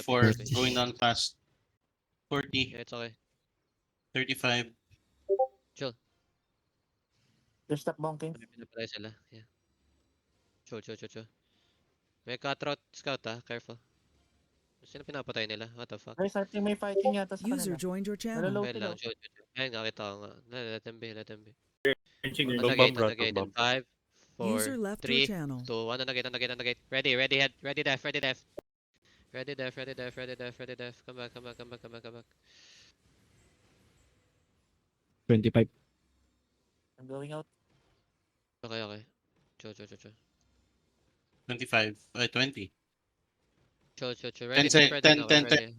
34, Okay. going down fast. 40, Yeah, it's okay. 35. Just stop bonking. May pinapalay sila. Yeah. Chill. May cutthroat scout careful. Sino pinapatay nila? What the fuck? Guys, I think may fighting yata sa User kanila. joined your channel. Nalalow Wait lang, sila. chill. Ayun nga, kita ko nga. Let them be. Pinching On the gate, on the gate. In bomb. 5, 4, User left your 3, channel. 2, 1 on the gate. Ready def. Ready def. Come back. 25. I'm going out. Okay. Chill. 25, 20. Chill. Ready to 10, spread 10, now. 10, Ready.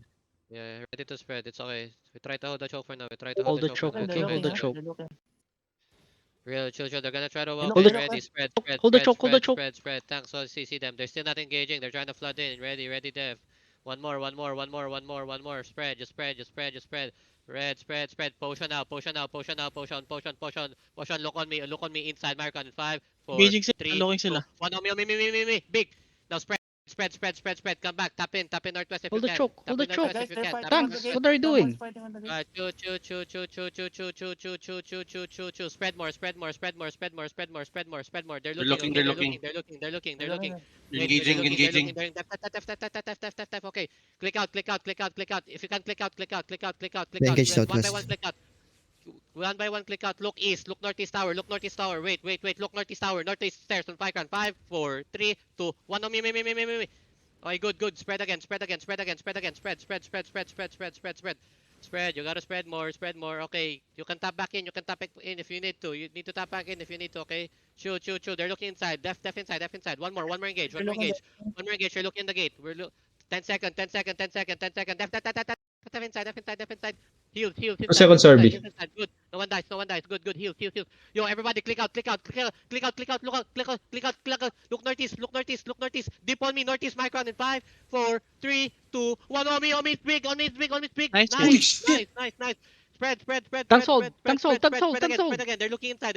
Yeah, ready to spread. It's okay. We try to hold the choke for now. Hold the choke, for now. okay, hold the choke. They're looking. Real, chill. They're gonna try to walk Hold in. the Ready, spread. Hold the choke, hold the choke. Spread. Thanks. So see them. They're still not engaging. They're trying to flood in. Ready, dev. One more. Spread. Just spread. Red, spread. Potion out. Potion. Look on me inside. Marcon. 5, 4, Engaging sila, 3, looking sila. 2, 1 on me. Big. Now spread. Come back. Tap in northwest if Hold you the can. choke, Tap hold the in choke. northwest Guys, if you they're can. fighting Tap on in the Thanks. gate. What are you doing? Someone's fighting on the gate. Chew. Spread more. They're They're looking. looking. They're looking. Engaging. Def. Okay. Click out. If you can click out. They engaged One by southwest. one, click out. One by one, click out. Look east. Look northeast tower. Wait. Look northeast tower. Northeast stairs on 5 4, 3, 2, 1 on me. Okay, good. Spread again. Spread. Spread. You gotta spread more. Okay. You can tap back in. If you need to. You need to tap back in if you need to. Okay. Chill. They're looking inside. Def inside. One more engage. You're looking in the gate. 10 seconds. Def inside. Heal. 2 seconds, Sorby. Heal inside. Good. No one dies. Good. Heal. Yo, everybody, click out. Look out. Look northeast. Deep on me. Northeast micron in 5, 4, 3, 2, 1. On me. Big. Nice. Holy shit! Nice. Spread. Tanks hold. Spread again. They're looking inside.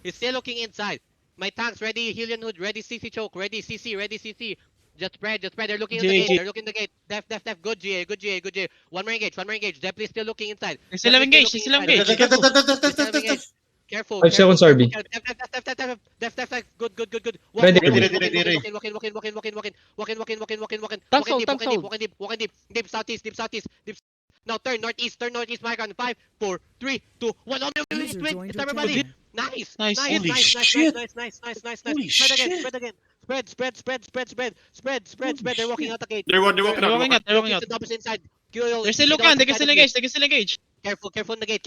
He's still looking inside. My tanks ready. Hylian Hood ready. CC choke. Ready. CC. Just spread. They're looking in the gate. Def. Good GA. One more engage. Def is still looking inside. They're still engaged. Careful. 5 seconds, Sorby. Def. Good. Ready. Walking. Tanks hold. Walking deep. Deep southeast. Now turn northeast. Micron. 5, 4, 3, 2, 1. On me. User joined your Everybody. channel. Nice. Holy shit. Nice. Holy Spread again. Spread. They're walking out the gate. They're walking They're walking out. The doubles inside. They're still looking. They can still engage. Careful on the gate.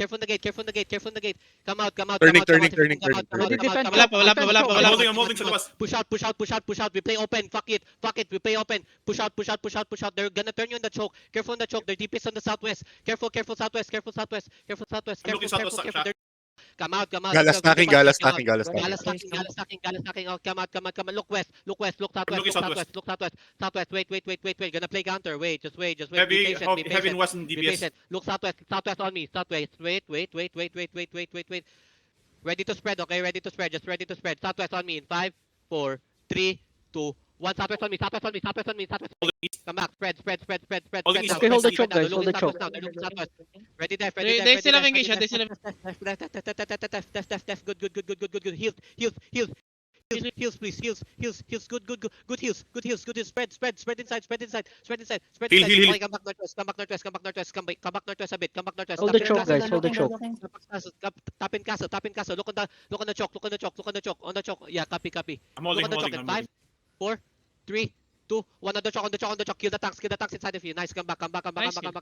Come out. Turning. Wala pa. I'm holding sa labas. Push out. We play open. Fuck it. We play open. Push out. They're gonna turn you on the choke. Careful on the choke. They're deepest on the southwest. Careful southwest. I'm looking southwest, Careful. Come out. Galas stacking. Galas stacking. Oh, come out. Look west. Look looking southwest. Southwest. Wait. Gonna play counter. Just wait. Be Heavy patient. in West and Be DPS. patient. Look southwest on me. Southwest. Wait. Ready to spread. Just ready to spread. Southwest on me in 5, 4, 3, 2, 1. Southwest on me. Come back. Spread. Holding east. Okay, hold the choke, They're guys. Hold looking the choke. southwest now. They're looking southwest. Ready, def. They still have engaged. They still have. Def. Good. Heals, please. Heals. Good heals. Spread inside. Heal. Okay, come back northwest. Come back northwest a bit. Hold the choke, guys. Hold the choke. Tap in castle. Look on the choke. On the choke. Yeah, copy. I'm Look holding. on the choke in 5, 4, 3, 2, 1 on the choke. Kill the tanks inside of you. Nice. Come back. Nice. Engage.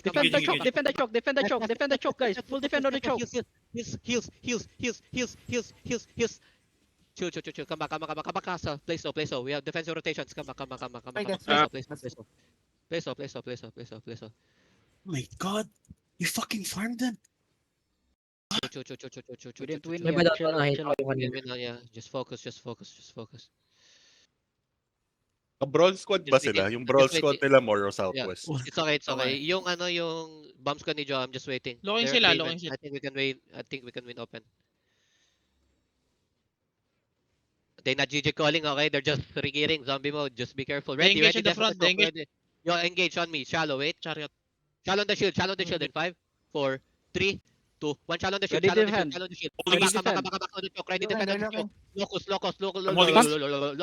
Defend the choke, guys. Full defend on the choke. Heals. Chill. Come back. Castle. Place low. We have defensive rotations. Come back. Place low. Oh my god. You fucking farmed them. Chill. We didn't win Yeah, yet. but Chill lang. Yeah. Just focus. Brawl squad ba Just wait, sila? Yung brawl just wait, squad nila more o Southwest? It's okay. Yung bomb squad ni Joe, I'm just waiting. Looking They're sila. even. I think we can win open. They're not GG calling, okay? They're just regearing zombie mode. Just be careful. They Ready, engage ready, in the def front, choke, they engage. ready. Yo, engage on me. Shallow, wait. Chariot. Shallow on the shield in 5, 4, 3, 2, 1. Shallow on the shield, Ready, shallow on the shield, defend. shallow on the shield. Holding Back, easy. come back, on the choke. Ready, Looking, defend on the they're choke. looking. Locus. I'm holding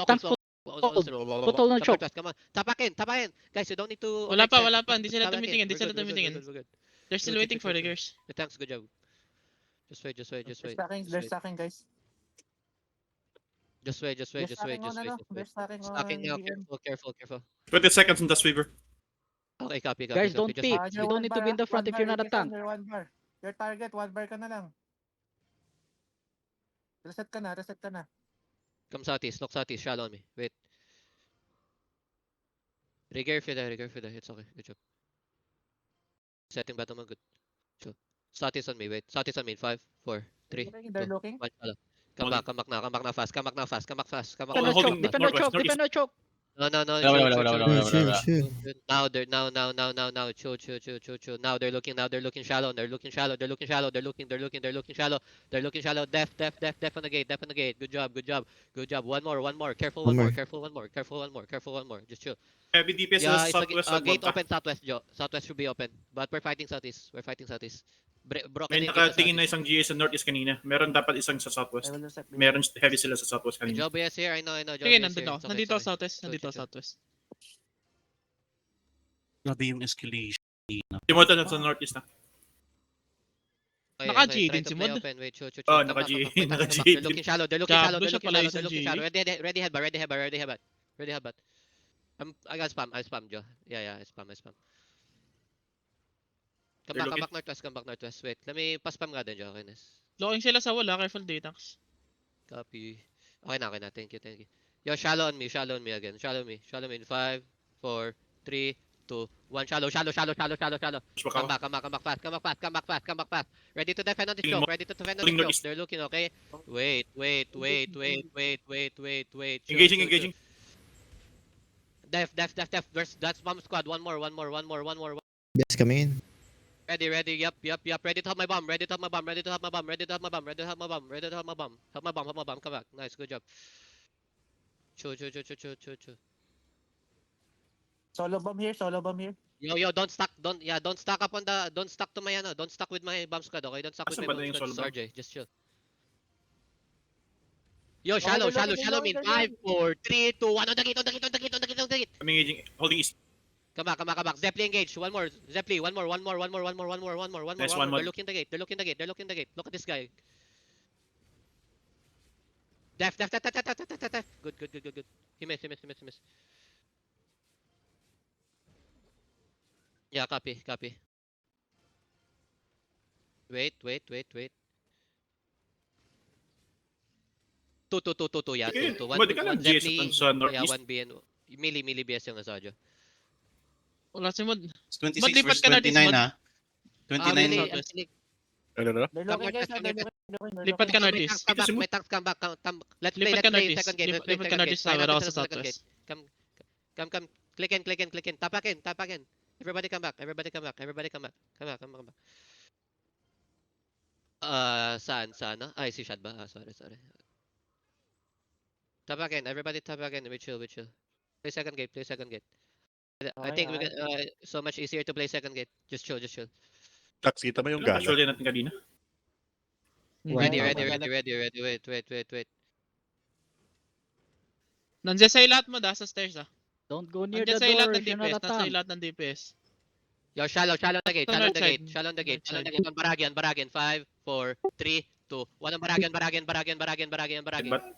Tanks Putol ng choke. Come on. Tapakin. Guys, you don't need to... Wala pa, overextend. wala pa. Hindi sila Tapakin. tumitingin, hindi We're sila good, we're good, tumitingin. we're good, we're good. They're still Good, waiting good, for good, the good. gears. The tanks, good job. Just wait. They're stacking, guys. Just wait. They're stacking on, ano? They're stacking on. Stacking now, BM. careful. 20 seconds on the sweeper. Okay, copy. Guys, don't Just- peek. You're You don't one need to bar, be in the front one if you're bar, not a you can tank. under one bar. Your target, 1 bar ka na lang. Reset ka na. Come southeast, look southeast, shallow on me. Wait. Regear if you're there. It's okay. Good job. Setting bottom on good. Chill. Southeast on me, wait. Southeast on me in 5, 4, 3, They're 2, looking. 1. Shallow. Come back now fast. Come back fast. Defend Oh, the holding choke. Defend the northwest, choke. Defend the choke. No. Wala. Chill. Now they're chill. Now they're looking shallow. They're looking shallow. Def on the gate. Good job. One more. Careful one more. Just chill. Heavy DPS Yeah, sa it's southwest. a gate open southwest, Joe. Southwest should be open. But we're fighting southeast. Broken May in nakatingin na southeast. isang GA sa northeast kanina. Meron dapat isang sa I southwest. will reset. Meron heavy sila sa southwest kanina. Joe BS here. I know. Joe Sige, BS here. nandito. It's okay, Nandito Chill. southwest. Grabe yung escalation. Timota na sa northeast na. Naka-G try din to si play Mod. open. Wait, chill. Oh, Come back, naka-G. come back. Naka-G They're looking shallow. Gago siya pala yung G. Ready headbutt. I got spam, Joe. Yeah, I spam. Come They're back northwest. Wait, let me pa-spam nga din, Joe. Okay, nice. Locking sila sa wala. Careful, Datax. Copy. Okay na. Thank you. Yo, shallow on me again. Shallow me in 5, 4, 3, 2, 1. Shallow. Come back fast. Ready to defend on this choke. They're looking, okay? Wait. Chill, Engaging. chill. Def. That's bomb squad. One more. Yes, kami in. Ready. Yup. Ready to have my bomb. Have my bomb. Come back. Nice. Good job. Chill. Solo bomb here. Yo, don't stack to my don't stack with my bomb squad, okay? Don't stack with Asan my ba na bomb yung squad. solo bomb? RJ, just chill. Yo, shallow me in 5, 4, 3, 2, 1. On the gate. I'm engaging. Holding east. Come back. Zeppeli engage. One more. One more. Nice, one more. They're looking the gate. Look at this guy. Def. Good. He missed. Yeah, copy. Wait. 2. Yeah, Okay, 2. pwede ka lang GS sa Yeah, northeast. 1 BN. Mili BS yung Asajo. Wala si Mod. 26 Lipat versus ka natin, 29 Mod. ah. 29. Southwest. Ano? They're looking, guys. They're looking. Lipat ka May northeast. tanks come back. Let's play Lipat ka second northeast. game. Lipat ka northeast sa wala sa southwest. Come. Click in. Tap again. Everybody come back. Come back. Saan? Ay, si Shad ba? Sorry. Tap again. Everybody tap again. We chill. Play second gate. I think we get so much easier to play second gate. Just chill. Tax, kita mo yung Actual gala. din natin kanina. Ready. Wait. Nandiyan sa'yo lahat mo sa stairs. Don't go near Nandiyan the sa'yo lahat door ng if you're not DPS. a Nandiyan sa'yo tank. lahat ng DPS. Yo, shallow the gate. North side. Shallow the gate. North side. On Baragyan. 5, 4, 3, 2, 1 on Baragyan.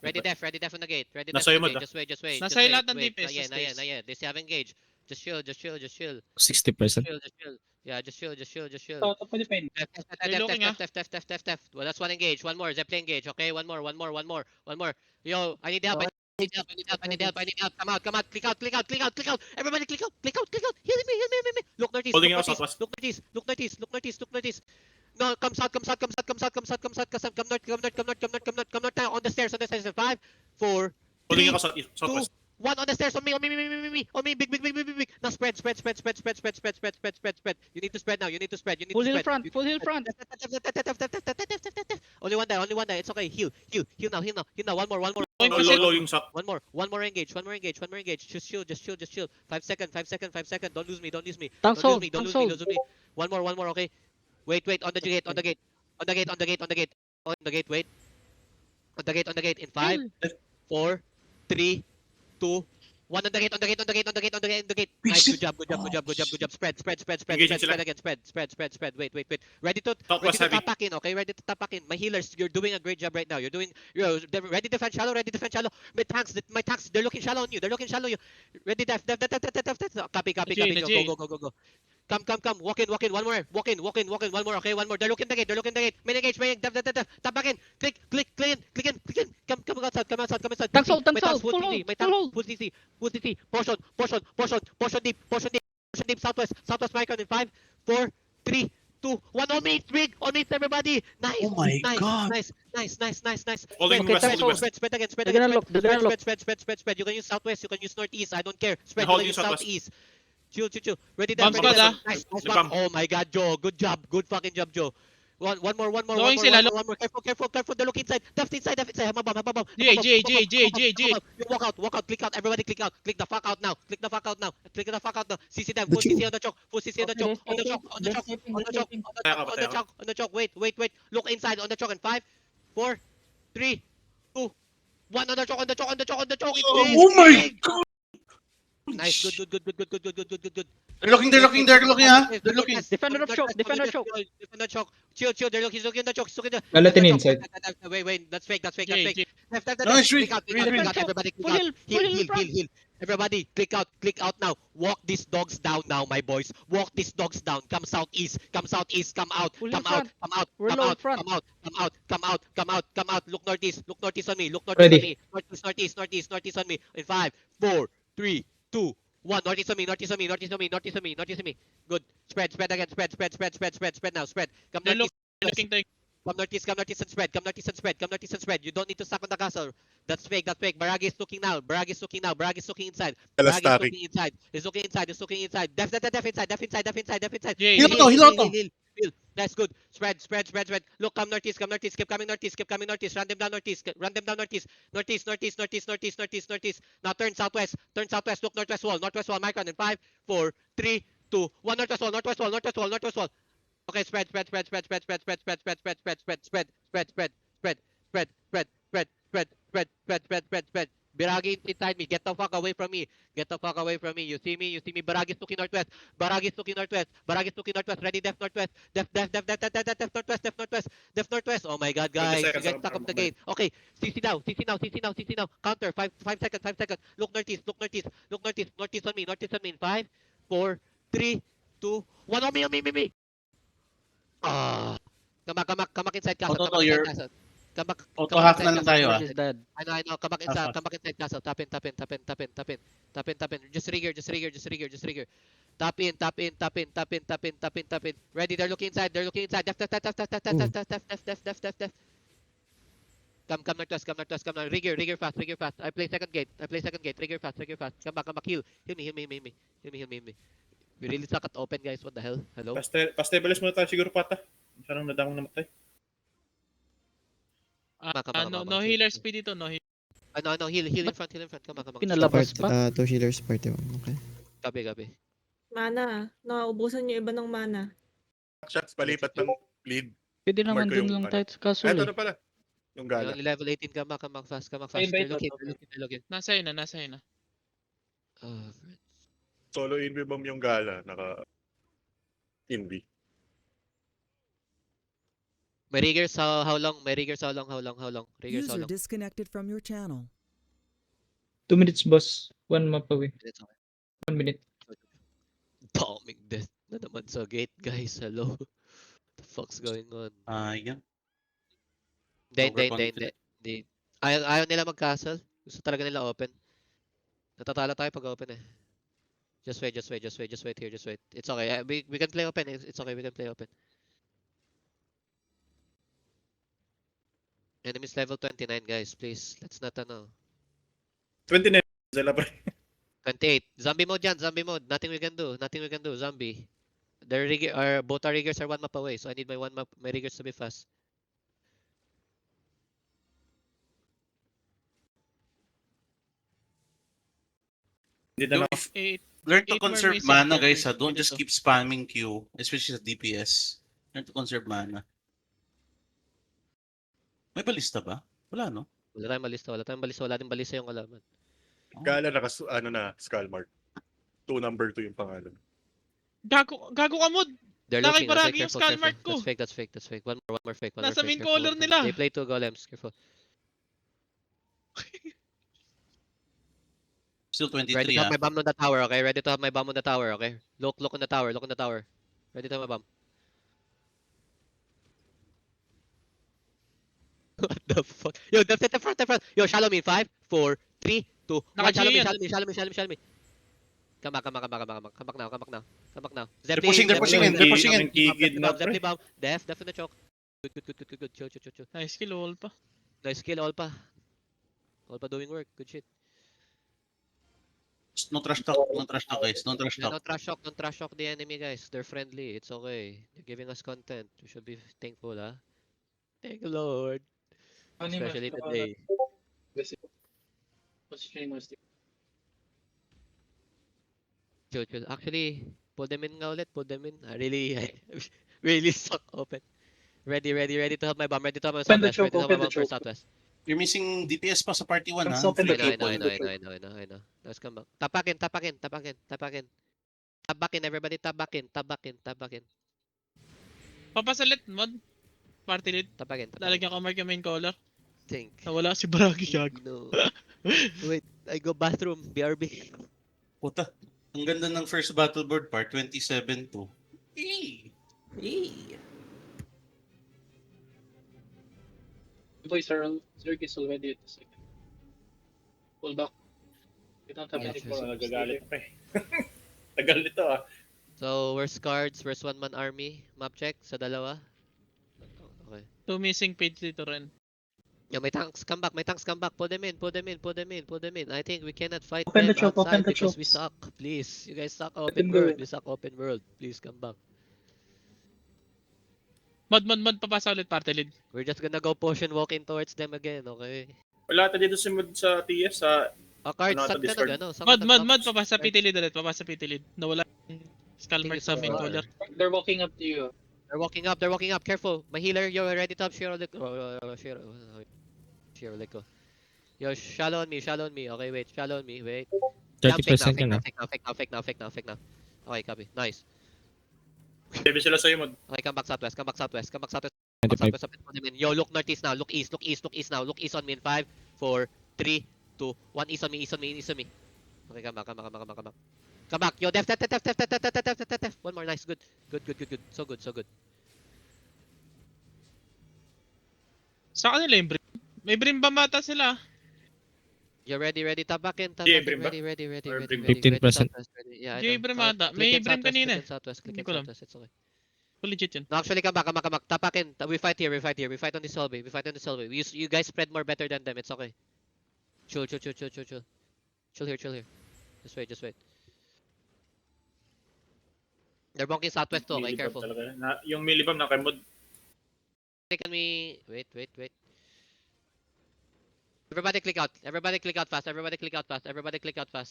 Ready def on the gate. Nasa iyo, Mod, Just wait. Nasa iyo lahat ng DPS sa Ayan. stairs. They have engaged. Just chill. 60%. Yeah, just chill. They're looking, Def. Well, that's one engage. One more. Zeppelin engage. Okay, one more. Yo, I need help. I need help. Come out. Click out. Everybody click out. Heal me. Look northeast. Holding out southwest. Look northeast. No, come south. Come north. Now on the stairs. 5, 4, Holding 3, ako sa southwest. 1 on the stairs on me. Big. Now spread. You need to spread now. You need to spread. Full heal You front, need full to heal spread. front. Only one die. It's okay. Heal now. One more. Going Low, for low, sit. low yung sock. One more engage. Just chill. 5 seconds. Don't lose me. Tanks Don't hold, lose tanks me. hold. One more, okay? Wait, on the gate. Wait. On the gate. In 5, 4, 3, 2, 1 on the gate. Nice, good job. Spread. Engaging sila. Again. Spread. Wait. Ready to Top was heavy. tap back in, okay? Ready to tap back in. My healers, you're doing a great job right now. You're ready to defend shallow. My tanks, they're looking shallow on you. Ready, def. Copy. Jay. Go. Come. Walk in. One more. One more, okay? One more. They're looking the gate. Main engage. Def. Tap back in. Click in. Come outside. Tanks hold, My tanks full hold, My full tanks hold. full CC. Portion deep. Southwest Micron in 5, 4, 3, 2, 1. On me, Rig. On me, everybody. Nice. Oh my God. Nice. Holding Okay, west, tanks holding hold. west. Spread again. They're gonna look. Spread. You can use southwest. You can use northeast. I don't care. Spread. Hold You can use you southwest. southeast. Chill. Ready, Bomb Def. squad, ah. Nice The bomb. bomb. Oh my God, Joe. Good job. Good fucking job, Joe. One more. Going sila, One more. Careful. They're looking inside. Def inside. Have a bomb. Jay. You walk out. Click out. Everybody click out. Click the fuck out now. CC them. Full CC on the choke. On the choke. Wait. Look inside on the choke in 5, 4, 3, 2, 1 on the choke. Oh my God! Nice. Good. They're looking, ah. They're looking. Defender of choke. Chill. He's looking at the choke. Galatin inside. Wait. That's fake. Jay. Left. Nice, Click out. Defend choke. Everybody Full click heal, out. full heal front. Heal. Everybody click out now. Walk these dogs down now, my boys. Walk these dogs down. Come southeast. Come out. Full Come heal out. front. We're low in front. Come out. Look northeast on me. Ready. Northeast on me. In 5, 4, 3, 2, 1. Northeast on me. Good. Spread again. Spread now. Come They're northeast. looking to Come northeast and spread. You don't need to stack on the castle. That's fake. Baragi is looking now. Baragi is looking inside. Alastari. He's looking inside. Def inside. Jay. Heal to. Heal. That's good. Spread. Look, come northeast. Keep coming northeast. Run them down northeast. Northeast. Now turn southwest. Look, northwest wall. Micron in 5, 4, 3, 2, 1. Northwest wall. Okay, spread. Biragi inside me. Get the fuck away from me. You see me. Baragi's looking northwest. Ready, def northwest. Def northwest. Oh my God, guys. You seconds, guys stuck up the gate. Okay, CC now. Counter. 5 seconds. Look northeast. Northeast on me. In 5, 4, 3, 2, 1. On me. Ah. Come back inside castle. Come back. Auto-hack na lang tayo, Is dead. I know. Come back inside castle. Tap in. Just trigger. Tap in. Ready, they're looking inside. Def. Come northwest. Rigger fast. I play second gate. Rigger fast. Come back. Heal me. We really suck at open, guys. What the hell? Hello? Pastables muna tayo siguro pata. Parang nadamong namatay. No healer speed dito. No healer. No, heal in front. Come back. Pinalabas pa. 2 healers party 1. Okay. Gabi. Mana. Nauubusan yung iba ng mana. Shots, palipat ng lead. Pwede naman Mark ko dun yung lang ano. tayo sa castle Ito eh. na pala. Yung gala. Only level 18. Come back fast. Bye, They're looking. Nasa yun na. Oh, Solo invi bomb yung gala. Naka invi. may riggers how long? Riggers how long? User disconnected from your channel. 2 minutes, boss. 1 map away. Minutes, okay. 1 minute. Bombing death na naman sa gate, guys. Hello? What the fuck's going on? Yan. Hindi. Ayaw nila mag-castle. Gusto talaga nila open. Natatalo tayo pag open eh. Just wait here. It's okay. We can play open. It's okay. We can play open. Enemies level 29, guys. Please. Let's not 29 sila pa. 28. Zombie mode yan, zombie mode. Nothing we can do. Nothing we can do. Zombie. Their rigger, both our riggers are 1 map away, so I need my riggers to be fast. Hindi na Yung if- 8. Learn to 8 more conserve missing, mana, okay, guys. Don't just dito. keep spamming Q, especially sa DPS. Learn to conserve mana. May balista ba? Wala, no? Wala tayong balista, wala tayong balista, wala din balista yung kalaban. Ah. Gala skull mark. 2 number 2 yung pangalan. Gago ka mod. They're Laki looking, paragi okay, yung careful, skull careful. mark ko. That's fake. One more fake, one more Nasa fake. main Careful, color careful. nila. They play 2 golems, careful. Still 23, Ready to have ah. my bomb on the tower, okay? Ready to have my bomb on the tower, okay? Look on the tower, look on the tower. Ready to have my bomb. What the fuck? Yo, the front. Yo, shallow me. 5, 4, 3, 2, 1. Naka-G yun. Shallow me. Come back now. They're pushing in. Gigid na, Zeppeli pre. bomb. Def in the choke. Good. Chill. Nice kill, wall pa. Nice kill, all pa. All pa doing work. Good shit. No trash talk, guys. No trash Yeah, talk. don't trash talk the enemy, guys. They're friendly. It's okay. They're giving us content. We should be thankful, huh? Thank you, Lord. Especially today. Chill. Actually, pull them in nga ulit. Pull them in. I really suck open. Ready to have my bomb. Ready to have my Open the southwest. choke, Ready to have my open the bomb for choke. southwest. You're missing DPS pa sa party 1, Let's ha? open the I choke. know. Let's come back. Tapakin. Tabakin, everybody. Tabakin. Papasalit mod. Party lead. Tapakin. Lalagyan ko mark yung main color. Think. Nawala si Baragi gago. No. Wait, I go bathroom. BRB. Puta. Ang ganda ng first battleboard part, 27-2. Boys are Zerg is already at the second. Pull back. We don't have Yeah, any sure. more. Nagagalit pa eh. Tagal nito ah. So, where's cards? Where's one-man army? Map check sa dalawa. Okay. 2 missing page dito rin. Yo, may tanks come back. Pull them in. I think we cannot fight Open them the choke, outside open the because we chokes. suck. Please, you guys suck Let open them do world. it. We suck open world. Please come back. Mod, papasa ulit party lead. We're just gonna go potion walking towards them again, okay? Wala ta dito si Mod sa TS sa Cards, Ano, saan ka Discord? nag-ano? Saan ka Mod, nag-knock? papasa PT lead ulit. Papasa PT lead. Nawala yung skull mark sa main color. They're walking up to you. They're walking up. Careful. My healer, yo, ready to have Shiro Lico. Shiro Lico. Yo, shallow on me. Okay, wait. Shallow on me. Wait. 30% ka na. Fake now. Okay, copy. Nice. Sabi sila sa'yo Mod. Okay, come back southwest. 25. Put them in. Yo, look northeast now. Look east now. Look east on me in 5, 4, 3, 2, 1. East on me. Okay, come back. Come back. Yo, def. One more. Nice. Good. So good. Sa kanila yung brim. May brim ba mata sila? You ready? Tabakin. Yeah, brim ba? Ready. Or brim? 15%. Yeah, I Yung know. brim Okay, ata. click May in brim southwest, kanina click in southwest. Hindi ko alam. It's okay. Legit yun. No, actually, come back. Tapakin. We fight here. We fight on this hallway. You guys spread more better than them. It's okay. Chill here. Just wait. They're bonking southwest too, okay? Millibam Careful. talaga. Yung millibam na kay Mod. Click on me. Wait. Everybody click out fast.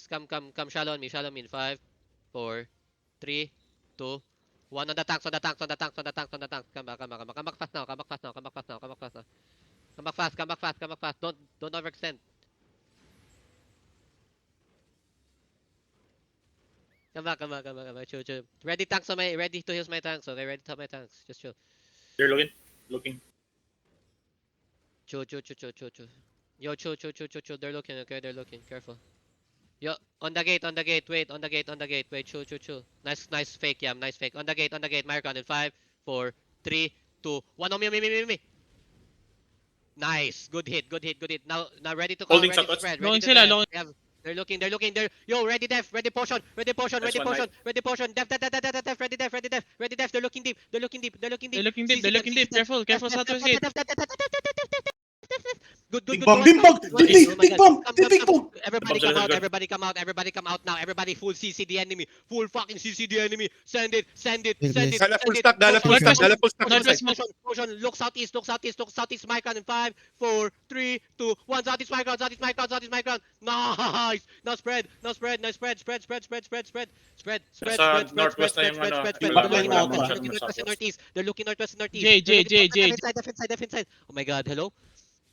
Come shallow on me in 5, 4, 3, 2, 1 on the tanks. Come back fast now. Come back fast. Don't overextend. Come back. Chill. Ready to use my tanks, okay? Ready to have my tanks. Just chill. They're looking. Chill. Yo, chill. They're looking. Careful. Yo, on the gate. Wait, on the gate. Wait, chill. Nice fake, Yam. Nice fake. On the gate. Myron in 5, 4, 3, 2, 1. On me. Nice. Good hit. Now ready to call. Holding Ready to southwest. spread. Longing Ready to sila, spread. longing. They're looking. Yo, ready def. Ready potion. Ready potion. That's one Ready potion. Def. Ready def. They're looking deep. They're looking deep. Careful southwest gate. Good, good, Big good. bomb, Go big on, bomb, go on. big, Oh my big God. bomb, Come, big come, bomb. Everybody Bomb come sila, out, good. everybody come out, everybody come out now. Everybody full CC the enemy. Full fucking CC the enemy. Send it, send it, Wait, send please. it, Gala full send it. stack, gala full Motion, stack, gala full stack. motion, Northwest mo. motion, motion. Look southeast, look southeast, look southeast. My crown in 5, 4, 3, 2, 1. Southeast my crown, southeast my crown, southeast my crown. Nice. Now spread, now spread, now spread, spread, spread, spread, spread, spread, spread, spread, Nasa spread, spread, northwest spread, na yung spread, ano, spread, spread. wala They're looking akong northwest, mapa. they're looking northwest and northeast. They're looking northwest and northeast. J, They're J, looking J, northwest, left inside, left inside, left inside. Oh my God, hello.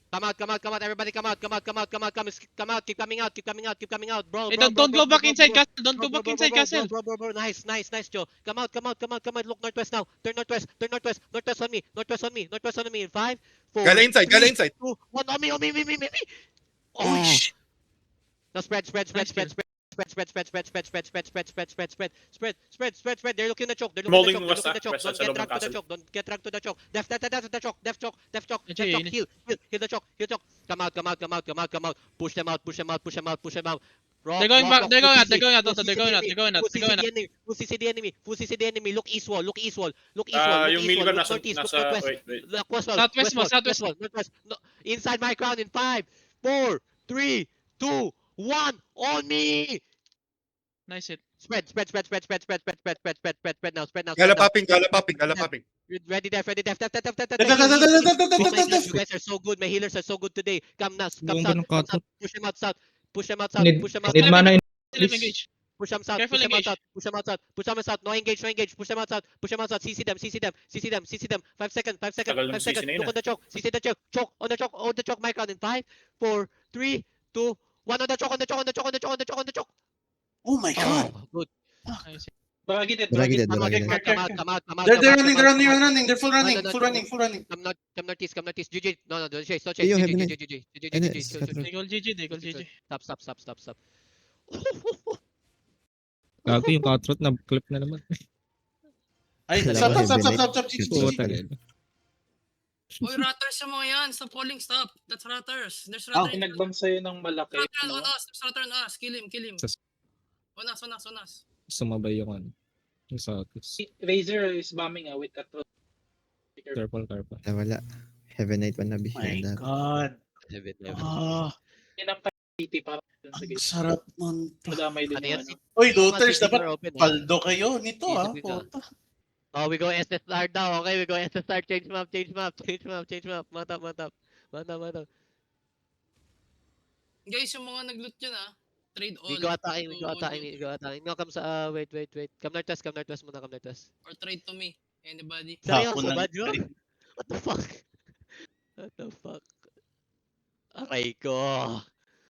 Come out, come out, come out, everybody come out, come out, come out, come out, come out, keep coming out, keep coming out, keep coming out, bro. Hey, bro, don't bro, go back bro, inside bro, castle. Don't go bro, back bro, inside bro, castle. bro. Nice, nice, nice, Joe. Come out, come out, come out, come out. Look northwest now. Turn northwest, turn northwest, northwest on me, northwest on me, northwest on me. In 5, 4, Gala inside, 3, gala inside. 2, 1. On me, on me, me. Oh, Oh. shit. Now spread, spread, spread, Nice spread, kill. spread, spread, spread, spread, spread, spread, spread, spread, spread, spread, spread, spread, spread, spread. They're looking at the choke. They're looking at the choke. They're Molding looking at the choke. west, Don't sa get loob ng dragged to the castle. choke. Don't get dragged to the choke. Def the choke. Def choke. Def choke. Jay, Def choke. Heal the choke. Heal choke. Come out. Come out. Come out. Come out. Come out. Push them out. Push them out. Push them out. Push them out. Rock, They're going rock, back. rock. They're Full going out. CC. They're going out. Full Toto. CC They're going out. the They're going out. enemy. They're going out. Full CC the enemy. Full CC the enemy. Look east wall. Look east wall. Look east wall. Look Yung east wall. milibam Look nasa, northeast. Look nasa, northwest. wait. Look west wall. Southwest mo, southwest. Northwest. No, inside my crown in 5, 4, 3, 2, 1. On me. Nice hit. Spread now, spread now. Gala popping, gala popping, gala popping. Ready, def. Def, def, def, def, Heal. def, Oh my def, God, def. you guys are so good. My healers are so good today. Come now, come Buong south, ganun come katot. south. Push them out south. Push them out south. Need- Push them out need south. mana in Still engage. Push them south. Careful Push them out engage. south. Push them out south. Push them out south. No engage, no engage. Push them out south. Push them out south. CC them. CC them. CC them. CC them. 5 seconds. 5 seconds. Tagal ng 5 seconds. CC na yun, Look on the choke. CC the choke. Choke on the choke. On the choke. My crown in 5, 4, 3, 2, 1 on the choke. On the choke. On the choke. On the choke. On the choke. On the choke. Oh my God. Oh, good. Nice hit. Bragidit, Bragidit, Come out. bragidit. Come out. Come out. Come out. They're come out, running, come they're out, running, come out. they're running. They're full running, no, full running, full running. Come northeast, come northeast. GG. No, don't chase, don't Hey, chase. yo, GG, heaven GG, GG, Ano, GG, scatter. They go GG. They go GG. Stop. Gago yung cutthroat na clip na naman. Ay, Dalawa, stop. Puta rin. Uy, Ratters yung mga yan. Stop calling, stop. That's Ratters. There's Oh. Ratters. Pinagbang sa'yo ng malaki. Ratters on No? us. There's Ratters on us. Kill him. Sas- On us. Sumabay yung ano. Yung Southeast. Razor is bombing with that. Careful. Wala. Heaven Knight My God. Ah, Yan ang TP para ang sige. sarap nun. Madamay din Ano yung yan? ano. Oy, looters, CC dapat door open, paldo kayo nito ah. Easy ka. Puta. Oh, we go SSR now. Okay, we go SSR. Change map. Mata. Guys, yung mga nag-loot dyan Trade all. We go attacking. No, come sa, wait. Come northwest muna, come northwest. Or trade to me. Anybody. Seryoso Hapon ba, ng- Joe? What the fuck? Aray ko.